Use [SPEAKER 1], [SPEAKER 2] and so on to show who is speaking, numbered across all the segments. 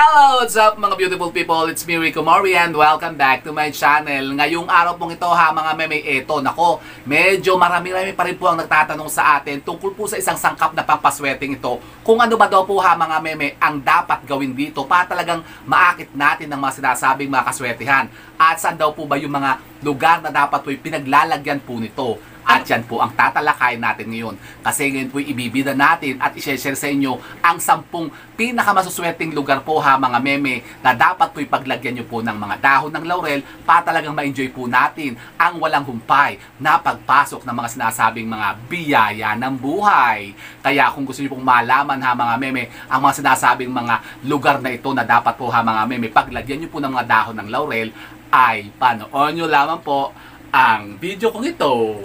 [SPEAKER 1] Hello! What's up mga beautiful people? It's me, Rico Mori, and welcome back to my channel. Ngayong araw pong ito ha mga meme, eto, nako, medyo marami-rami pa rin po ang nagtatanong sa atin tungkol po sa isang sangkap na pampaswerteng ito. Kung ano ba daw po ha mga meme ang dapat gawin dito para talagang maakit natin ng mga sinasabing mga kaswertihan. At saan daw po ba yung mga lugar na dapat po pinaglalagyan po nito. At yan po ang tatalakayin natin ngayon. Kasi ngayon po ibibida natin at i-share sa inyo ang 10 pinakamasuswerteng lugar po ha mga meme na dapat po ipaglagyan nyo po ng mga dahon ng laurel para talagang ma-enjoy po natin ang walang humpay na pagpasok ng mga sinasabing mga biyaya ng buhay. Kaya kung gusto nyo pong malaman ha mga meme ang mga sinasabing mga lugar na ito na dapat po ha mga meme paglagyan nyo po ng mga dahon ng laurel ay panoorin nyo lamang po ang video kong ito.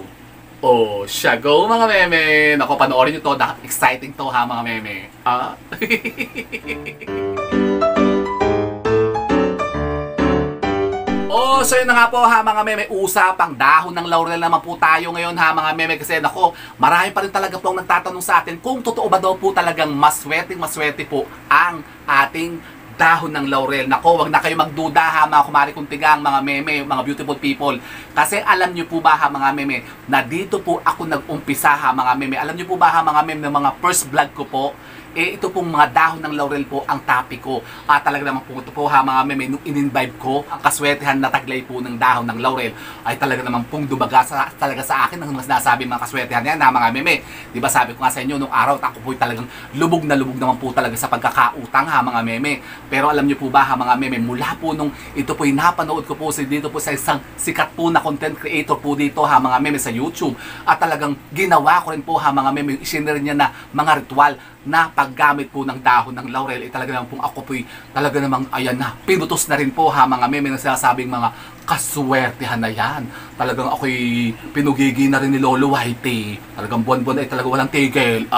[SPEAKER 1] Oh, siya go mga meme! Naku, panoorin nyo to. Exciting to ha mga meme. Ah? Oh, so yun na nga po ha mga meme. Usapang dahon ng laurel naman po tayo ngayon ha mga meme. Kasi naku, marami pa rin talaga po ang nagtatanong sa atin kung totoo ba daw po talagang maswerte po ang ating dahon ng laurel. Nako, wag na kayo magduda ha mga kumari kuntigang, mga meme, mga beautiful people. Kasi alam nyo po ba ha mga meme, na dito po ako nag-umpisa ha mga meme. Alam nyo po ba ha mga meme, na mga first vlog ko po, ito pong mga dahon ng laurel po ang topic ko. At talaga naman po ito po ha mga meme, nung in-imbibe ko ang kaswertehan na taglay po ng dahon ng laurel, ay talaga naman pong dumaga talaga sa akin ng mga sinasabi mga kaswertehan yan ha mga meme. Diba sabi ko nga sa inyo nung araw, ako po talagang lubog na lubog naman po talaga sa pagkakautang ha mga meme. Pero alam niyo po ba ha mga meme, mula po nung ito po napanood ko po dito po sa isang sikat po na content creator po dito ha mga meme sa YouTube. At talagang ginawa ko rin po ha mga meme, isinare niya na mga ritual na paggamit po ng dahon ng laurel. Talaga naman pong ako po'y talaga namang ayan na, pinutos na rin po ha mga meme na sinasabing mga kaswertehan na yan. Talagang ako'y pinugigi na rin ni Lolo Whitey. Talagang buwan-buwan ay talaga walang tigil.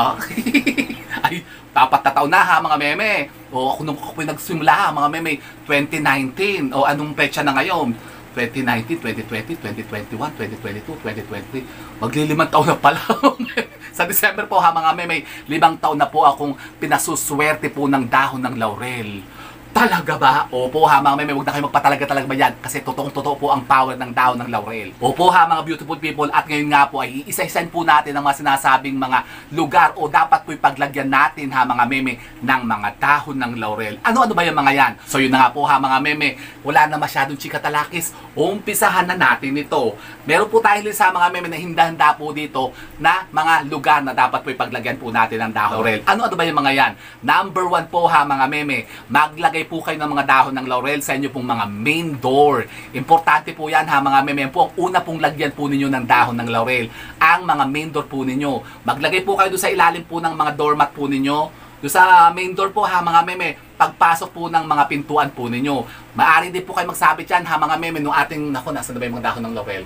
[SPEAKER 1] Ay, dapat na taon na ha mga meme. O ako nung ako nagsimula ha mga meme, 2019. O anong petsa na ngayon? 2019, 2020, 2021, 2022, 2020. Maglilimang taon na pala. Sa December po ha mga meme, 5 taon na po akong pinasuswerte po ng dahon ng laurel. Talaga ba? Opo ha mga meme, huwag na kayo magpatalaga-talaga ba yan? Kasi totoong-totoo po ang power ng dahon ng laurel. Opo ha mga beautiful people, at ngayon nga po ay isa-isain po natin ang mga sinasabing mga lugar o dapat po ipaglagyan natin ha mga meme ng mga dahon ng laurel. Ano-ano ba yung mga yan? So yun na nga po ha mga meme, wala na masyadong chikatalakis, umpisahan na natin ito. Meron po tayong lista mga meme na handa-handa po dito na mga lugar na dapat po ipaglagyan po natin ng dahon ng laurel. Ano-ano ba yung mga yan? Number 1 po ha mga meme, maglagay po kayo ng mga dahon ng laurel sa inyo pong mga main door. Importante po yan ha mga meme. Po ang una pong lagyan po ninyo ng dahon ng laurel, ang mga main door po ninyo. Maglagay po kayo doon sa ilalim po ng mga doormat po ninyo. Doon sa main door po ha mga meme, pagpasok po ng mga pintuan po ninyo. Maaari din po kayo magsabit yan ha mga meme nung ating, naku, nasa na ba yung mga dahon ng laurel?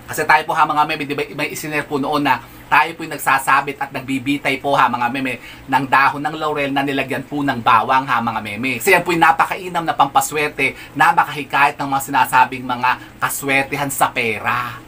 [SPEAKER 1] Kasi tayo po ha mga meme, di ba, may isiner po noon na tayo po yung nagsasabit at nagbibitay po ha mga meme ng dahon ng laurel na nilagyan po ng bawang ha mga meme. Kasi yan po yung napakainam na pampaswerte na makahikayat ng mga sinasabing mga kaswertehan sa pera.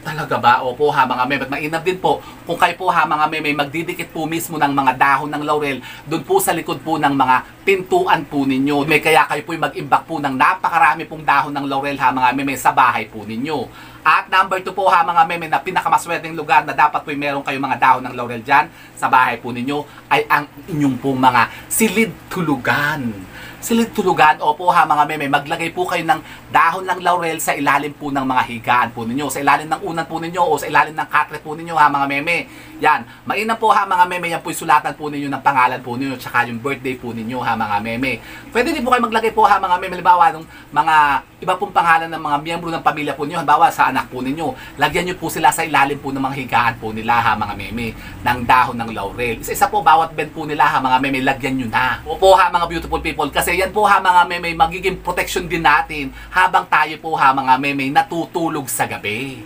[SPEAKER 1] Talaga ba? Opo ha mga meme. At mainam din po kung kayo po ha mga meme magdidikit po mismo ng mga dahon ng laurel doon po sa likod po ng mga pintuan po ninyo. May kaya kayo po yung mag-imbak po ng napakarami pong dahon ng laurel ha mga meme sa bahay po ninyo. At number 2 po ha mga meme na pinakamaswerteng lugar na dapat po meron kayong mga dahon ng laurel dyan sa bahay po ninyo ay ang inyong pong mga silid tulugan. Silid tulugan, opo ha mga meme, maglagay po kayo ng dahon ng laurel sa ilalim po ng mga higaan po ninyo, sa ilalim ng unan po ninyo o sa ilalim ng katre po ninyo ha mga meme. Yan, mainam po ha mga meme, yan po yung sulatan po ninyo ng pangalan po ninyo tsaka yung birthday po ninyo ha mga meme. Pwede din po kayo maglagay po ha mga meme, halimbawa ng mga iba pong pangalan ng mga miyembro ng pamilya po ninyo, halimbawa sa anak po ninyo, lagyan nyo po sila sa ilalim po ng mga higaan po nila ha mga meme ng dahon ng laurel. Isa-isa po bawat bed po nila ha mga meme, lagyan nyo na. Opo ha mga beautiful people, kasi yan po ha mga meme, magiging protection din natin habang tayo po ha mga meme natutulog sa gabi.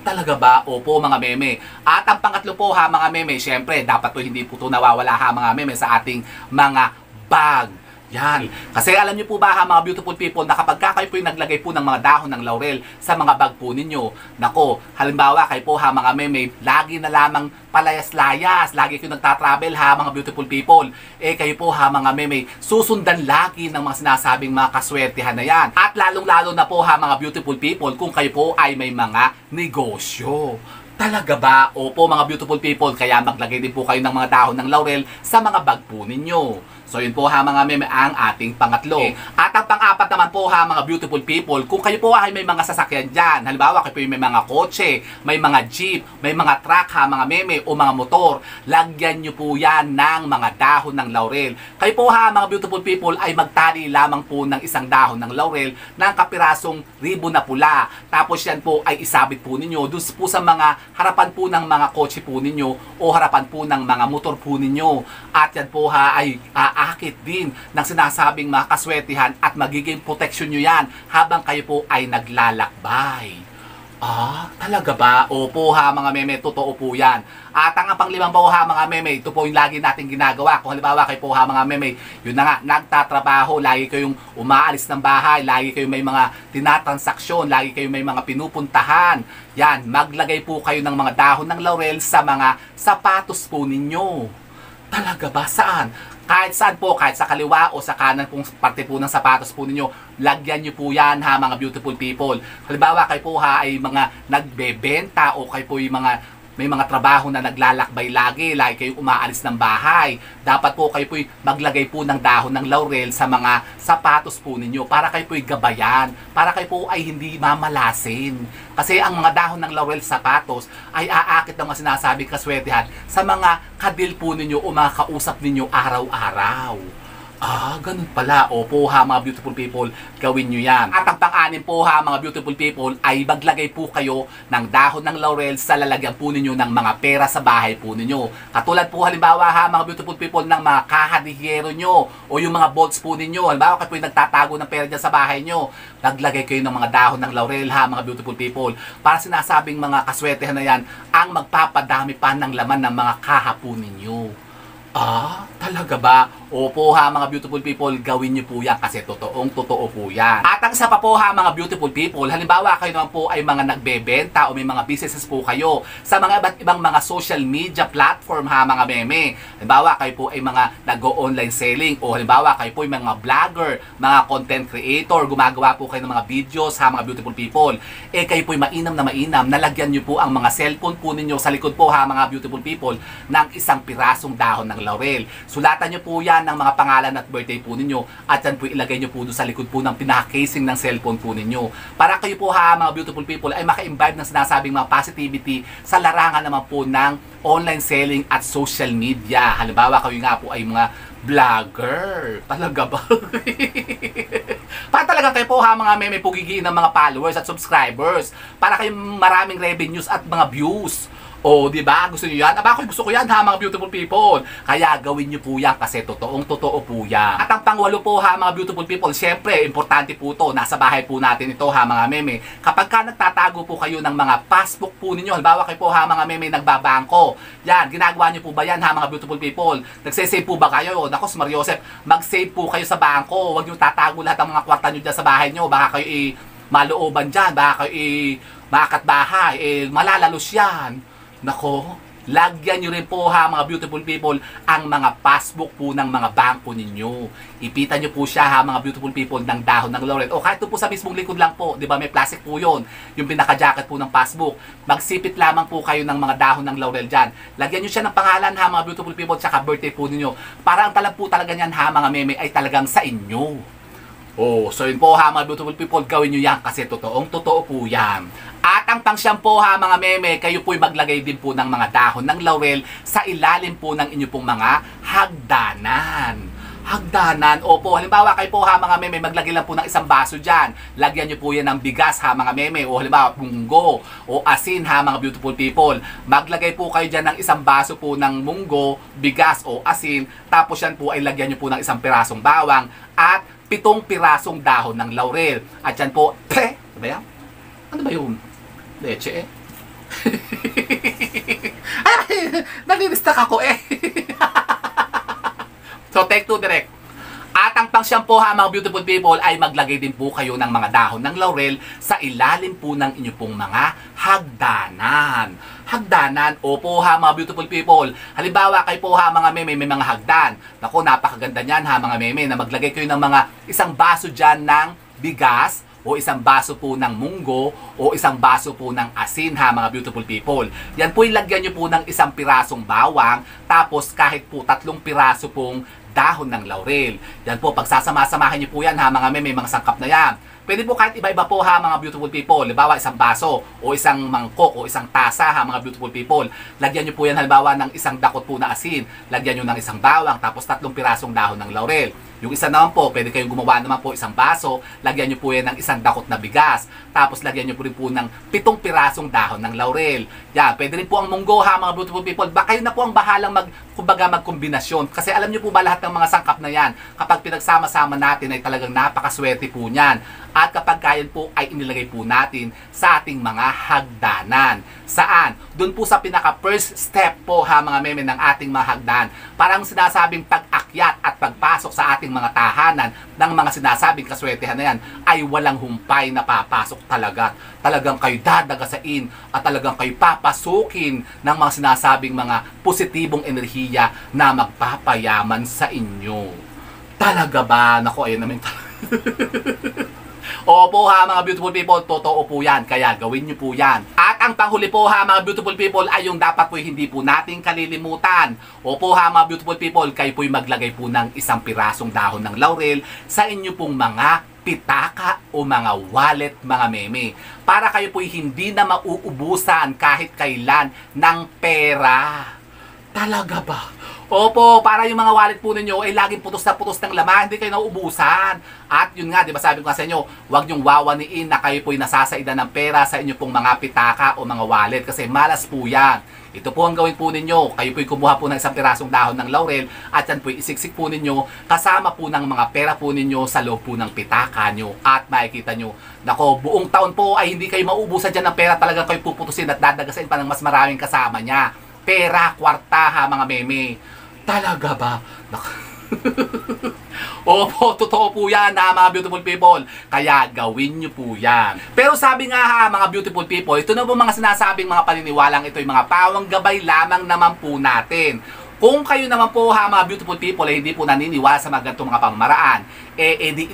[SPEAKER 1] Talaga ba? Opo mga meme. At ang pangatlo po ha mga meme, syempre dapat po hindi po ito nawawala ha mga meme sa ating mga bag. Yan. Kasi alam niyo po ba ha, mga beautiful people, na kapag kayo po yung naglagay po ng mga dahon ng laurel sa mga bag po ninyo, nako, halimbawa kayo po ha mga meme, lagi na lamang palayas-layas, lagi kayo nagtatravel ha mga beautiful people, kayo po ha mga meme, susundan lagi ng mga sinasabing mga kaswertihan na yan. At lalong-lalo na po ha mga beautiful people, kung kayo po ay may mga negosyo. Talaga ba? Opo mga beautiful people, kaya maglagay din po kayo ng mga dahon ng laurel sa mga bag po ninyo. So yun po ha mga meme ang ating pangatlo. At ang pang-apat naman po ha mga beautiful people, kung kayo po ay may mga sasakyan dyan, halimbawa kayo po may mga kotse, may mga jeep, may mga truck ha mga meme o mga motor, lagyan nyo po yan ng mga dahon ng laurel. Kayo po ha mga beautiful people ay magtali lamang po ng isang dahon ng laurel ng kapirasong ribbon na pula. Tapos yan po ay isabit po ninyo doon po sa mga harapan po ng mga kotse po ninyo o harapan po ng mga motor po ninyo. At yan po ha ay aakit din ng sinasabing mga kaswetihan at magiging protection nyo yan habang kayo po ay naglalakbay. Talaga ba? Opo ha mga meme, totoo po yan. At ang panglimang po ha mga meme, ito po yung lagi natin ginagawa. Kung halimbawa kayo po ha mga meme, yun na nga, nagtatrabaho, lagi kayong umaalis ng bahay, lagi kayong may mga tinatransaksyon, lagi kayong may mga pinupuntahan. Yan, maglagay po kayo ng mga dahon ng laurel sa mga sapatos po ninyo. Talaga ba? Saan? Kahit saan po, kahit sa kaliwa o sa kanan pong parte po ng sapatos po ninyo, lagyan nyo po yan ha mga beautiful people. Halimbawa kayo po ha ay mga nagbebenta o kayo po yung may mga trabaho na naglalakbay lagi kayong umaalis ng bahay. Dapat po kayo po maglagay po ng dahon ng laurel sa mga sapatos po ninyo para kayo po gabayan, para kayo po ay hindi mamalasin. Kasi ang mga dahon ng laurel sa sapatos ay aakit ng mga sinasabing kaswertihan sa mga kadil po ninyo o mga kausap ninyo araw-araw. Ganun pala. Opo ha mga beautiful people, gawin nyo yan. At ang pang-anim po ha mga beautiful people ay maglagay po kayo ng dahon ng laurel sa lalagyan po ninyo ng mga pera sa bahay po ninyo. Katulad po halimbawa ha mga beautiful people ng mga kahadihero nyo o yung mga bolts po ninyo. Halimbawa kayo po yung nagtatago ng pera dyan sa bahay nyo, naglagay kayo ng mga dahon ng laurel ha mga beautiful people, para sinasabing mga kaswertehan na yan ang magpapadami pa ng laman ng mga kaha po ninyo. Talaga ba? Opo ha mga beautiful people, gawin nyo po yan kasi totoo po yan. At ang isa pa po ha mga beautiful people, halimbawa kayo naman po ay mga nagbebenta o may mga businesses po kayo sa mga iba't ibang mga social media platform ha mga meme. Halimbawa kayo po ay mga nag-o-online selling o halimbawa kayo po ay mga vlogger, mga content creator, gumagawa po kayo ng mga videos ha mga beautiful people. Kayo po ay mainam, nalagyan nyo po ang mga cellphone po ninyo sa likod po ha mga beautiful people ng isang pirasong dahon ng laurel. Sulatan nyo po yan ng mga pangalan at birthday po ninyo at yan po ilagay nyo po doon sa likod po ng pinaka-casing ng cellphone po ninyo. Para kayo po ha mga beautiful people ay maka-imbibe ng sinasabing mga positivity sa larangan naman po ng online selling at social media. Halimbawa kayo nga po ay mga vlogger. Talaga ba? Para talaga kayo po ha mga meme pugigin ng mga followers at subscribers. Para kayo maraming revenues at mga views. Di ba? Gusto niyo yan? Ako gusto ko yan ha mga beautiful people. Kaya gawin niyo po yan kasi totoo po yan. At ang pangwalo po ha mga beautiful people, syempre importante po to. Nasa bahay po natin ito ha mga meme. Kapag ka nagtatago po kayo ng mga passbook po ninyo, halimbawa kayo po ha mga meme nagbabangko. Yan, ginagawa niyo po ba yan ha mga beautiful people? Nagsasave po ba kayo? Nako, Mario Joseph, mag-save po kayo sa bangko. Huwag niyo tatago lahat ng mga kwarta niyo dyan sa bahay niyo. Baka kayo malooban dyan, baka kayo maakat bahay, malalalos yan. Nako, lagyan nyo rin po ha mga beautiful people ang mga passbook po ng mga bangko ninyo. Ipitan nyo po siya ha mga beautiful people ng dahon ng laurel. O kahit po sa mismong likod lang po, di ba may plastic po yun, yung pinaka-jacket po ng passbook. Magsipit lamang po kayo ng mga dahon ng laurel dyan. Lagyan nyo siya ng pangalan ha mga beautiful people tsaka birthday po ninyo. Para ang talag po talaga niyan ha mga meme ay talagang sa inyo. So yun po ha mga beautiful people, gawin nyo yan kasi totoo po yan. At ang pangsyam po ha mga meme, kayo po'y maglagay din po ng mga dahon ng laurel sa ilalim po ng inyo pong mga hagdanan. Opo, halimbawa kayo po ha mga meme, maglagay lang po ng isang baso dyan. Lagyan nyo po yan ng bigas ha mga meme, o halimbawa munggo o asin ha mga beautiful people. Maglagay po kayo dyan ng isang baso po ng munggo, bigas o asin, tapos yan po ay lagyan nyo po ng isang pirasong bawang at 7 pirasong dahon ng laurel. At yan po, ano ba yan? Ano ba yun? Leche Ay, nalilistak ako So take 2 direct. At ang pang-siyam po ha mga beautiful people ay maglagay din po kayo ng mga dahon ng laurel sa ilalim po ng inyo pong mga hagdanan. Hagdanan, opo ha mga beautiful people. Halimbawa kayo po ha mga meme, may mga hagdan. Naku, napakaganda niyan ha mga meme na maglagay kayo ng mga isang baso dyan ng bigas o isang baso po ng munggo o isang baso po ng asin ha mga beautiful people. Yan po ilagyan nyo po ng isang pirasong bawang tapos kahit po 3 piraso pong dahon ng laurel. Yan po, pagsasama-samahin nyo po yan ha mga meme, mga sangkap na yan. Pwede po kahit iba-iba po ha mga beautiful people. Halimbawa isang baso o isang mangkok o isang tasa ha mga beautiful people. Lagyan nyo po yan halimbawa ng isang dakot po na asin. Lagyan nyo ng isang bawang tapos 3 pirasong dahon ng laurel. Yung isa naman po, pwede kayong gumawa naman po isang baso. Lagyan nyo po yan ng isang dakot na bigas. Tapos lagyan nyo po rin po ng 7 pirasong dahon ng laurel. Yan, pwede rin po ang munggo ha mga beautiful people. Kayo na po ang bahalang magkombinasyon. Kasi alam nyo po ba lahat ng mga sangkap na yan, kapag pinagsama-sama natin ay talagang napakaswerte po niyan. At kapag kayan po ay inilagay po natin sa ating mga hagdanan. Saan? Doon po sa pinaka first step po ha mga meme ng ating mga hagdan. Parang sinasabing pag-akyat at pagpasok sa ating mga tahanan ng mga sinasabing kaswertehan na yan ay walang humpay na papasok talaga. Talagang kayo dadagasain at talagang kayo papasukin ng mga sinasabing mga positibong enerhiya na magpapayaman sa inyo. Talaga ba? Naku, ayun naman talaga. Opo ha mga beautiful people, totoo po yan. Kaya gawin nyo po yan. At ang panghuli po ha mga beautiful people ay yung dapat po hindi po natin kalilimutan. Opo ha mga beautiful people, kayo po'y maglagay po ng isang pirasong dahon ng laurel sa inyo pong mga pitaka o mga wallet mga meme. Para kayo po'y hindi na mauubusan kahit kailan ng pera. Talaga ba? Opo, para yung mga wallet po ninyo ay laging putos na putos ng laman, hindi kayo nauubusan. At yun nga, di ba sabi ko nga sa inyo, huwag nyong wawaniin na kayo po'y nasasaidan ng pera sa inyo pong mga pitaka o mga wallet kasi malas po yan. Ito po ang gawin po ninyo, kayo po'y kumuha po ng isang pirasong dahon ng laurel at yan po'y isiksik po ninyo kasama po ng mga pera po ninyo sa loob po ng pitaka nyo. At makikita nyo, nako, buong taon po ay hindi kayo mauubusan dyan ng pera, talaga kayo puputusin at dadagasin pa ng mas maraming kasama niya. Pera, kwarta ha mga meme. Talaga ba? Opo, totoo po yan ha mga beautiful people. Kaya gawin nyo po yan. Pero sabi nga ha mga beautiful people, ito na po mga sinasabing mga paniniwalang ito yung mga pawang gabay lamang naman po natin. Kung kayo naman po ha mga beautiful people ay hindi po naniniwala sa mga ganitong mga pamamaraan,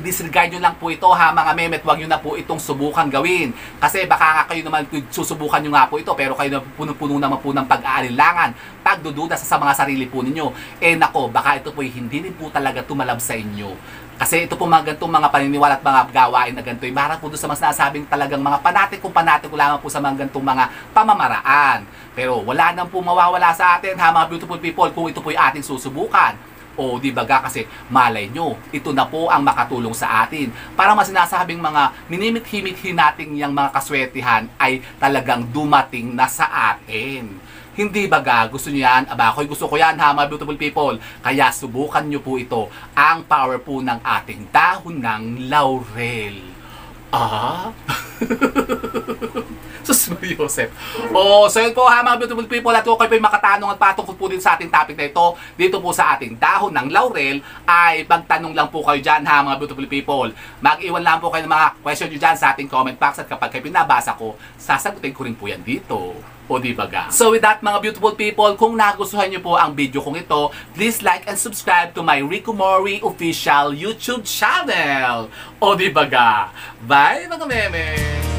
[SPEAKER 1] disregard nyo lang po ito ha mga meme at huwag nyo na po itong subukan gawin. Kasi baka nga kayo naman susubukan nyo nga po ito pero kayo na puno-puno naman po ng pag-aalinlangan, pagdududa sa mga sarili po ninyo. Nako, baka ito po hindi rin po talaga tumalab sa inyo. Kasi ito po mga ganitong mga paniniwala at mga gawain na ganito ay marang po doon sa mga sinasabing talagang mga panatiko lamang po sa mga ganitong mga pamamaraan. Pero wala nang po mawawala sa atin ha mga beautiful people kung ito po ay ating susubukan. O di baga kasi malay nyo, ito na po ang makatulong sa atin. Para mas sinasabing mga minimit-himit nating yung mga kaswertihan ay talagang dumating na sa atin. Hindi baga, gusto nyo yan? Aba, ako'y gusto ko yan ha mga beautiful people. Kaya subukan nyo po ito, ang power po ng ating dahon ng laurel. Ah? Sus Maria Joseph. So yun po ha mga beautiful people, at kung kayo po'y makatanong at patungkol po din sa ating topic na ito, dito po sa ating dahon ng laurel, ay magtanong lang po kayo dyan ha mga beautiful people. Mag-iwan lang po kayo ng mga question nyo dyan sa ating comment box at kapag kayo pinabasa ko, sasagutin ko rin po yan dito. O di ba ga? So with that mga beautiful people, kung nagustuhan nyo po ang video kong ito, please like and subscribe to my Rico Mori official YouTube channel. O di ba ga? Bye mga meme!